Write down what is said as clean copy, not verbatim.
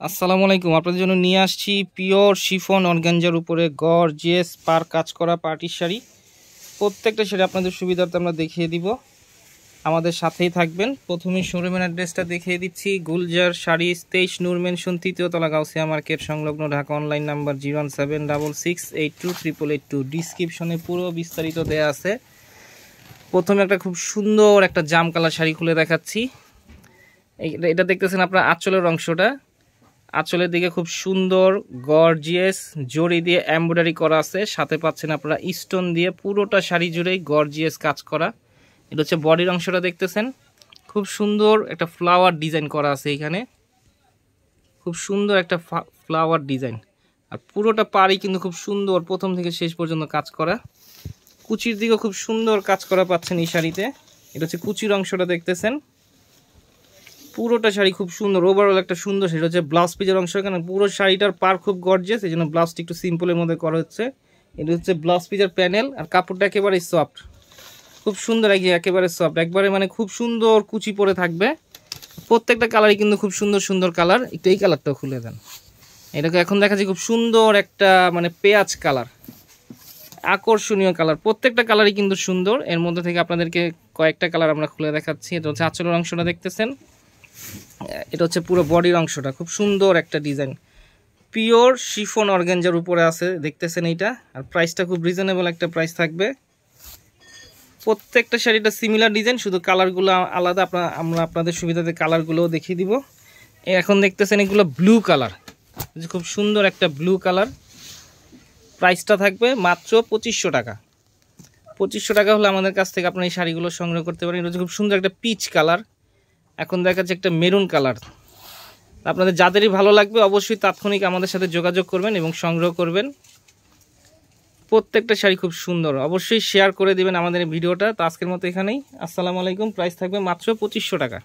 আসসালামু আলাইকুম। আপনাদের জন্য নিয়ে আসছি পিওর শিফন অর্গানজার উপরে গর্জিয়াস পার কাজ করা পার্টির শাড়ি। প্রত্যেকটা শাড়ি আপনাদের সুবিধার্থে আমরা দেখিয়ে দিব, আমাদের সাথেই থাকবেন। প্রথমে শোরুমের অ্যাড্রেসটা দেখিয়ে দিচ্ছি, গুলজার শাড়ি 23 নূর মেনশন, 3য় তলা, গাউসিয়া মার্কেট সংলগ্ন, ঢাকা। Online number 01766828882। ডিসক্রিপশনে পুরো বিস্তারিত দেয়া আছে। প্রথমে একটা খুব সুন্দর একটা জাম কালার শাড়ি খুলে দেখাচ্ছি। এটা দেখতেছেন আপনার আঁচলের অংশটা, আঁচলের দিকে খুব সুন্দর গর্জিয়াস জড়ি দিয়ে এমব্রয়ডারি করা আছে, সাথে পাচ্ছেন আপনারা স্টোন দিয়ে পুরোটা শাড়ি জুড়েই গর্জিয়াস কাজ করা। এটা হচ্ছে বডির অংশটা, দেখতেছেন খুব সুন্দর একটা ফ্লাওয়ার ডিজাইন করা আছে এখানে, খুব সুন্দর একটা ফ্লাওয়ার ডিজাইন। আর পুরোটা পাড়ি কিন্তু খুব সুন্দর প্রথম থেকে শেষ পর্যন্ত কাজ করা। কুচির দিকেও খুব সুন্দর কাজ করা পাচ্ছেন এই শাড়িতে। এটা হচ্ছে কুচির অংশটা, দেখতেছেন পুরোটা শাড়ি খুব সুন্দর, ওভারঅল একটা সুন্দর। সেটা হচ্ছে ব্লাউজ পিসের অংশ, এখানে পুরো শাড়িটার পার খুব গর্জিয়াস, এই জন্য ব্লাউজটা একটু সিম্পলের মধ্যে করা হচ্ছে। এটা হচ্ছে ব্লাউজ পিসের প্যানেল, আর কাপড়টা একেবারে সফট, খুব সুন্দর, একেবারে সফট, একবারে মানে খুব সুন্দর কুচি পরে থাকবে। প্রত্যেকটা কালারই কিন্তু খুব সুন্দর সুন্দর কালার। একটু এই কালারটাও খুলে দেন, এটাকে এখন দেখাচ্ছি খুব সুন্দর একটা মানে পেঁয়াজ কালার, আকর্ষণীয় কালার। প্রত্যেকটা কালারই কিন্তু সুন্দর। এর মধ্যে থেকে আপনাদেরকে কয়েকটা কালার আমরা খুলে দেখাচ্ছি। এটা হচ্ছে আঁচলের অংশটা, দেখতেছেন এটা হচ্ছে পুরো বডির অংশটা, খুব সুন্দর একটা ডিজাইন, পিওর শিফন অর্গানজার উপরে আছে, দেখতেছেন এইটা। আর প্রাইসটা খুব রিজনেবল একটা প্রাইস থাকবে। প্রত্যেকটা শাড়িটা সিমিলার ডিজাইন, শুধু কালারগুলো আলাদা। আমরা আপনাদের সুবিধাতে কালারগুলোও দেখিয়ে দিব। এখন দেখতেছেন এগুলো ব্লু কালার, খুব সুন্দর একটা ব্লু কালার। প্রাইসটা থাকবে মাত্র 2500 টাকা। 2500 টাকা হলে আমাদের কাছ থেকে আপনার এই শাড়িগুলো সংগ্রহ করতে পারেন। এটা হচ্ছে খুব সুন্দর একটা পিচ কালার। এখন দেখাচ্ছে একটা মেরুন কালার। আপনাদের যাদেরই ভালো লাগবে অবশ্যই তাৎক্ষণিক আমাদের সাথে যোগাযোগ করবেন এবং সংগ্রহ করবেন। প্রত্যেকটা শাড়ি খুব সুন্দর, অবশ্যই শেয়ার করে দিবেন আমাদের এই ভিডিওটা। তো আজকের মতো এখানেই, আসসালামু আলাইকুম। প্রাইস থাকবে মাত্র 2500 টাকা।